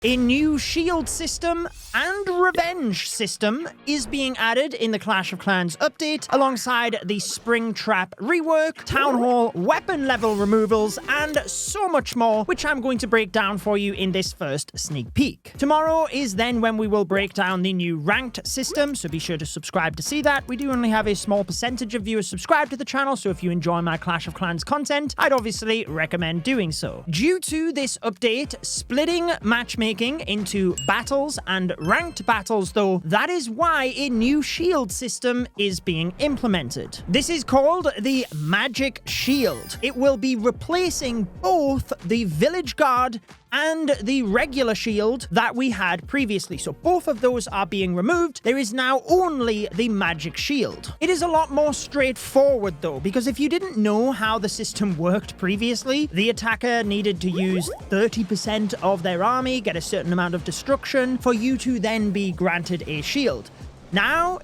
A new shield system and revenge system is being added in the Clash of Clans update, alongside the Springtrap rework, Town Hall, weapon level removals, and so much more, which I'm going to break down for you in this first sneak peek. Tomorrow is then when we will break down the new ranked system, so be sure to subscribe to see that. We do only have a small percentage of viewers subscribed to the channel, so if you enjoy my Clash of Clans content, I'd obviously recommend doing so. Due to this update splitting matchmaking into battles and ranked battles, though, that is why a new shield system is being implemented. This is called the Magic Shield. It will be replacing both the Village Guard and the regular shield that we had previously. So both of those are being removed. There is now only the Magic Shield. It is a lot more straightforward though, because if you didn't know how the system worked previously, the attacker needed to use 30% of their army, get a certain amount of destruction for you to then be granted a shield. Now,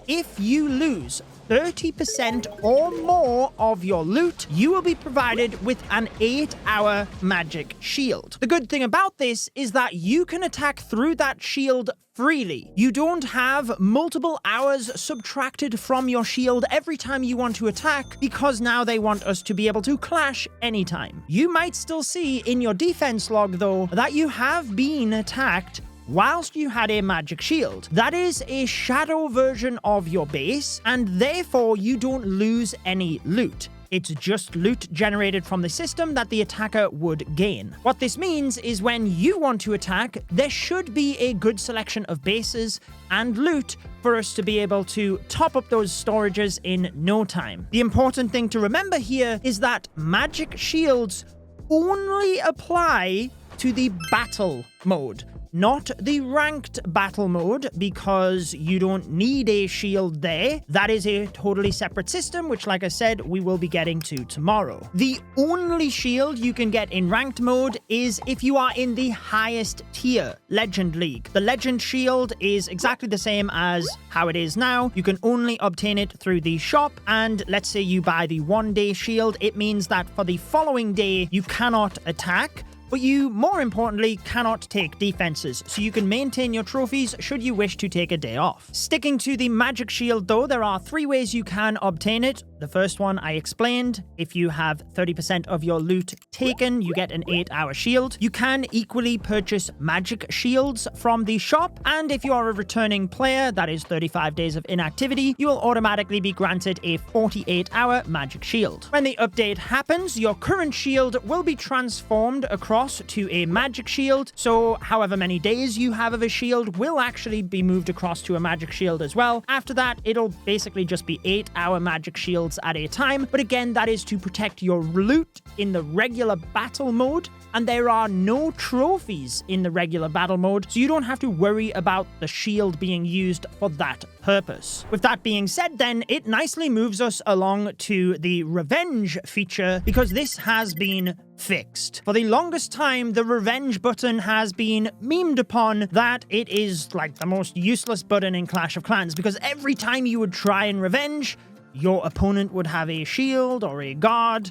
if you lose 30% or more of your loot, you will be provided with an 8-hour magic shield. The good thing about this is that you can attack through that shield freely. You don't have multiple hours subtracted from your shield every time you want to attack, because now they want us to be able to clash anytime. You might still see in your defense log, though, that you have been attacked whilst you had a magic shield. That is a shadow version of your base, and therefore you don't lose any loot. It's just loot generated from the system that the attacker would gain. What this means is when you want to attack, there should be a good selection of bases and loot for us to be able to top up those storages in no time. The important thing to remember here is that magic shields only apply to the battle mode, not the ranked battle mode, because you don't need a shield there. That is a totally separate system, which, like I said, we will be getting to tomorrow. The only shield you can get in ranked mode is if you are in the highest tier Legend League. The Legend Shield is exactly the same as how it is now. You can only obtain it through the shop, and let's say you buy the one-day shield, it means that for the following day, you cannot attack, but you, more importantly, cannot take defenses, so you can maintain your trophies should you wish to take a day off. Sticking to the Magic Shield though, there are 3 ways you can obtain it. The first one I explained. If you have 30% of your loot taken, you get an 8-hour shield. You can equally purchase magic shields from the shop, and if you are a returning player, that is 35 days of inactivity, you will automatically be granted a 48-hour magic shield. When the update happens, your current shield will be transformed across to a magic shield, so however many days you have of a shield will actually be moved across to a magic shield as well. After that, it'll basically just be 8-hour magic shields at a time, but again, that is to protect your loot in the regular battle mode, and there are no trophies in the regular battle mode, so you don't have to worry about the shield being used for that purpose. With that being said then, it nicely moves us along to the revenge feature, because this has been fixed. For the longest time, the revenge button has been memed upon that it is like the most useless button in Clash of Clans, because every time you would try and revenge, your opponent would have a shield or a guard.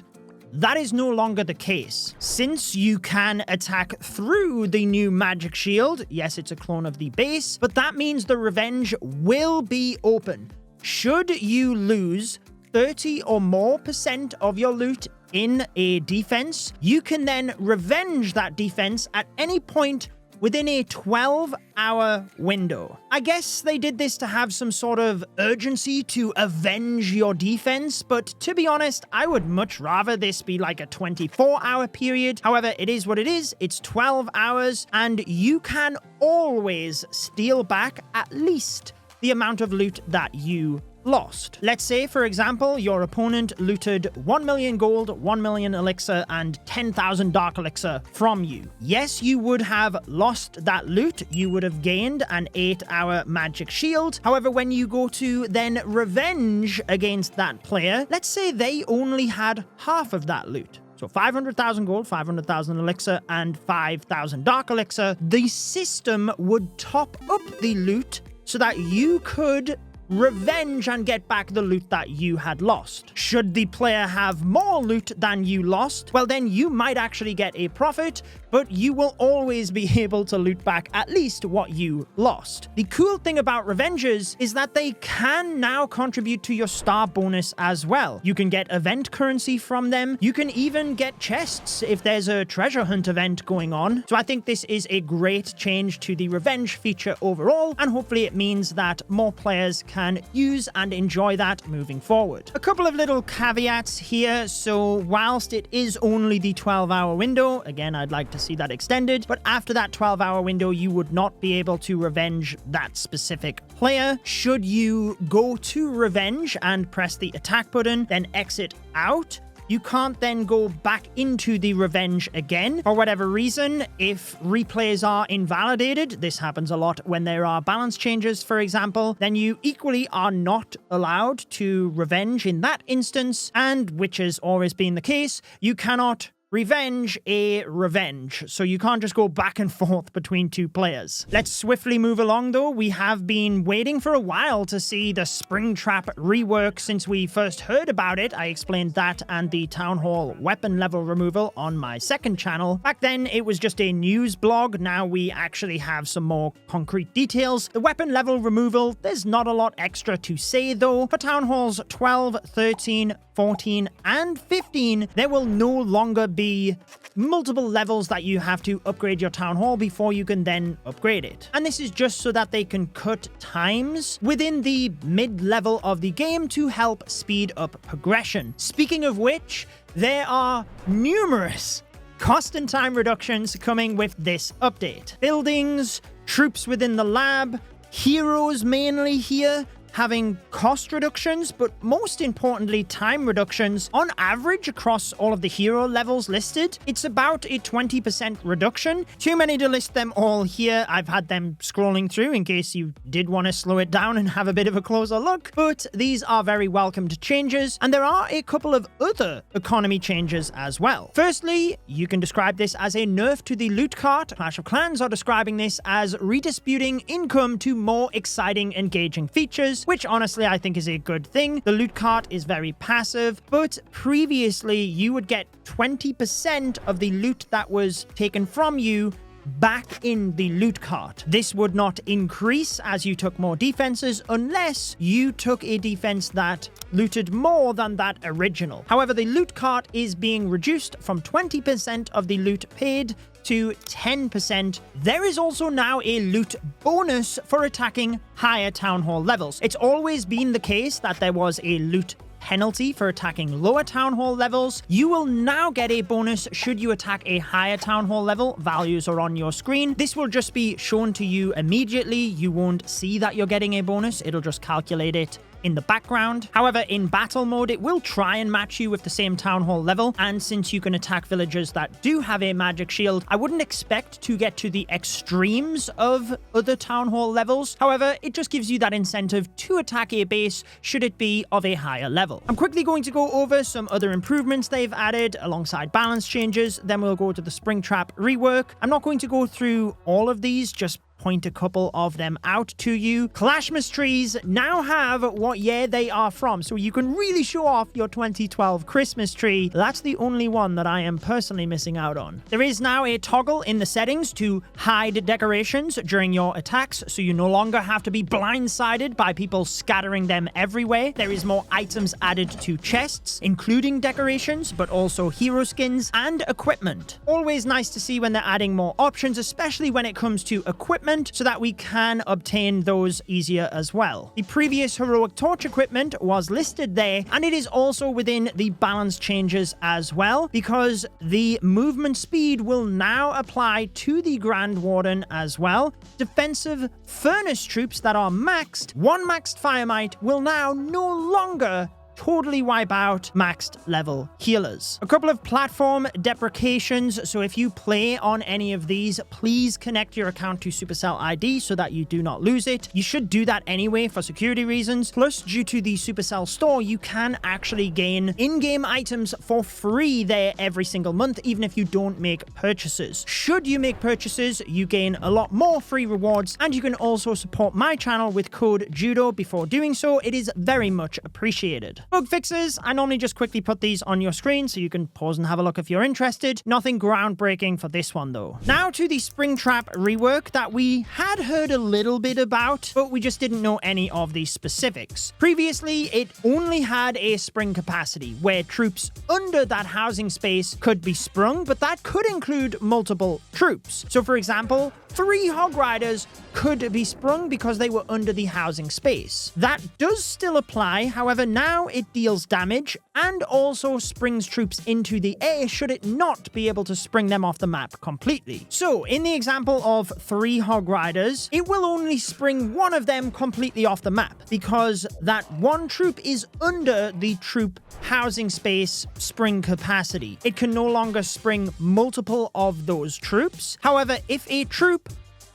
That is no longer the case. Since you can attack through the new magic shield, yes, it's a clone of the base, but that means the revenge will be open. Should you lose 30 or more % of your loot in a defense, you can then revenge that defense at any point within a 12-hour window. I guess they did this to have some sort of urgency to avenge your defense, but to be honest, I would much rather this be like a 24-hour period. However, it is what it is. It's 12 hours, and you can always steal back at least the amount of loot that you lost. Let's say, for example, your opponent looted 1 million gold, 1 million elixir, and 10,000 dark elixir from you. Yes, you would have lost that loot. You would have gained an 8-hour magic shield. However, when you go to then revenge against that player, let's say they only had half of that loot. So 500,000 gold, 500,000 elixir, and 5,000 dark elixir. The system would top up the loot so that you could revenge and get back the loot that you had lost. Should the player have more loot than you lost, well then you might actually get a profit, but you will always be able to loot back at least what you lost. The cool thing about revenges is that they can now contribute to your star bonus as well. You can get event currency from them. You can even get chests if there's a treasure hunt event going on. So I think this is a great change to the revenge feature overall, and hopefully it means that more players can use and enjoy that moving forward. A couple of little caveats here. So whilst it is only the 12-hour window, again, I'd like to see that extended, but after that 12-hour window, you would not be able to revenge that specific player. Should you go to revenge and press the attack button, then exit out, you can't then go back into the revenge again. For whatever reason, if replays are invalidated, this happens a lot when there are balance changes, for example, then you equally are not allowed to revenge in that instance, and which has always been the case, you cannot revenge a revenge, so you can't just go back and forth between two players. Let's swiftly move along though. We have been waiting for a while to see the Springtrap rework since we first heard about it. I explained that and the Town Hall weapon level removal on my second channel. Back then it was just a news blog. Now we actually have some more concrete details. The weapon level removal, there's not a lot extra to say though. For Town Halls 12, 13, 14, and 15, there will no longer be multiple levels that you have to upgrade your Town Hall before you can then upgrade it. And this is just so that they can cut times within the mid-level of the game to help speed up progression. Speaking of which, there are numerous cost and time reductions coming with this update. Buildings, troops within the lab, heroes mainly here, having cost reductions, but most importantly, time reductions. On average, across all of the hero levels listed, it's about a 20% reduction. Too many to list them all here. I've had them scrolling through in case you did want to slow it down and have a bit of a closer look, but these are very welcomed changes, and there are a couple of other economy changes as well. Firstly, you can describe this as a nerf to the loot cart. Clash of Clans are describing this as redistributing income to more exciting, engaging features, which honestly I think is a good thing. The loot cart is very passive, but previously you would get 20% of the loot that was taken from you back in the loot cart. This would not increase as you took more defenses unless you took a defense that looted more than that original. However, the loot cart is being reduced from 20% of the loot paid to 10%. There is also now a loot bonus for attacking higher Town Hall levels. It's always been the case that there was a loot penalty for attacking lower Town Hall levels. You will now get a bonus should you attack a higher Town Hall level. Values are on your screen. This will just be shown to you immediately. You won't see that you're getting a bonus. It'll just calculate it in the background. However, in battle mode, it will try and match you with the same Town Hall level, and since you can attack villagers that do have a magic shield, I wouldn't expect to get to the extremes of other Town Hall levels. However, it just gives you that incentive to attack a base should it be of a higher level. I'm quickly going to go over some other improvements they've added alongside balance changes, then we'll go to the Springtrap rework. I'm not going to go through all of these, just point a couple of them out to you. Clashmas trees now have what year they are from, so you can really show off your 2012 Christmas tree. That's the only one that I am personally missing out on. There is now a toggle in the settings to hide decorations during your attacks, so you no longer have to be blindsided by people scattering them everywhere. There is more items added to chests, including decorations, but also hero skins and equipment. Always nice to see when they're adding more options, especially when it comes to equipment, so that we can obtain those easier as well. The previous heroic torch equipment was listed there, and it is also within the balance changes as well, because the movement speed will now apply to the Grand Warden as well. Defensive furnace troops that are maxed, one maxed fire might will now no longer totally wipe out maxed level healers. A couple of platform deprecations, so if you play on any of these, please connect your account to Supercell ID so that you do not lose it. You should do that anyway for security reasons. Plus, due to the Supercell store, you can actually gain in-game items for free there every single month, even if you don't make purchases. Should you make purchases, you gain a lot more free rewards, and you can also support my channel with code Judo before doing so. It is very much appreciated. Bug fixes, I normally just quickly put these on your screen so you can pause and have a look if you're interested. Nothing groundbreaking for this one though. Now to the Springtrap rework that we had heard a little bit about, but we just didn't know any of the specifics. Previously, it only had a spring capacity where troops under that housing space could be sprung, but that could include multiple troops. So for example, 3 Hog Riders could be sprung because they were under the housing space. That does still apply, however now it deals damage and also springs troops into the air should it not be able to spring them off the map completely. So in the example of 3 Hog Riders, it will only spring one of them completely off the map because that one troop is under the troop housing space spring capacity. It can no longer spring multiple of those troops. However, if a troop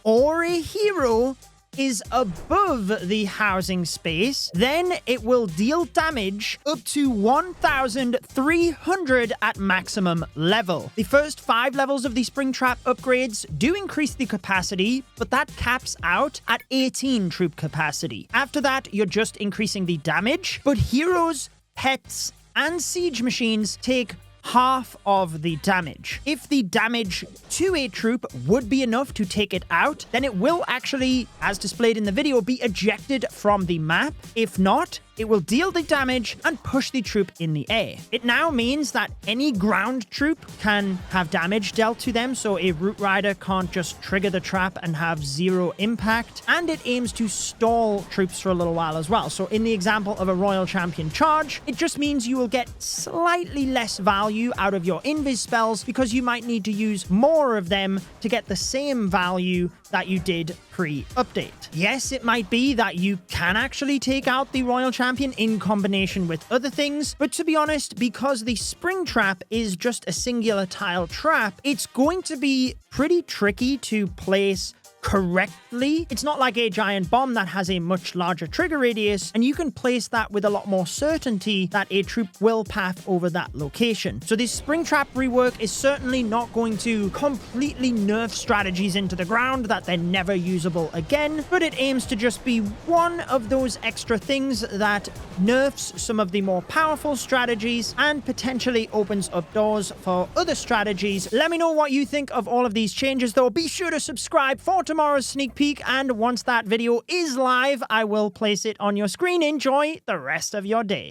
or a hero is above the housing space, then it will deal damage up to 1,300 at maximum level. The first 5 levels of the Springtrap upgrades do increase the capacity, but that caps out at 18 troop capacity. After that, you're just increasing the damage, but heroes, pets, and siege machines take half of the damage. If the damage to a troop would be enough to take it out, then it will actually, as displayed in the video, be ejected from the map. If not, it will deal the damage and push the troop in the air. It now means that any ground troop can have damage dealt to them, so a Root Rider can't just trigger the trap and have 0 impact, and it aims to stall troops for a little while as well. So in the example of a Royal Champion charge, it just means you will get slightly less value out of your invis spells because you might need to use more of them to get the same value that you did pre-update. Yes, it might be that you can actually take out the Royal Champion in combination with other things, but to be honest, because the Spring Trap is just a singular tile trap, it's going to be pretty tricky to place correctly. It's not like a giant bomb that has a much larger trigger radius, and you can place that with a lot more certainty that a troop will path over that location. So this Springtrap rework is certainly not going to completely nerf strategies into the ground that they're never usable again, but it aims to just be one of those extra things that nerfs some of the more powerful strategies and potentially opens up doors for other strategies. Let me know what you think of all of these changes though. Be sure to subscribe for tomorrow's sneak peek, and once that video is live, I will place it on your screen. Enjoy the rest of your day.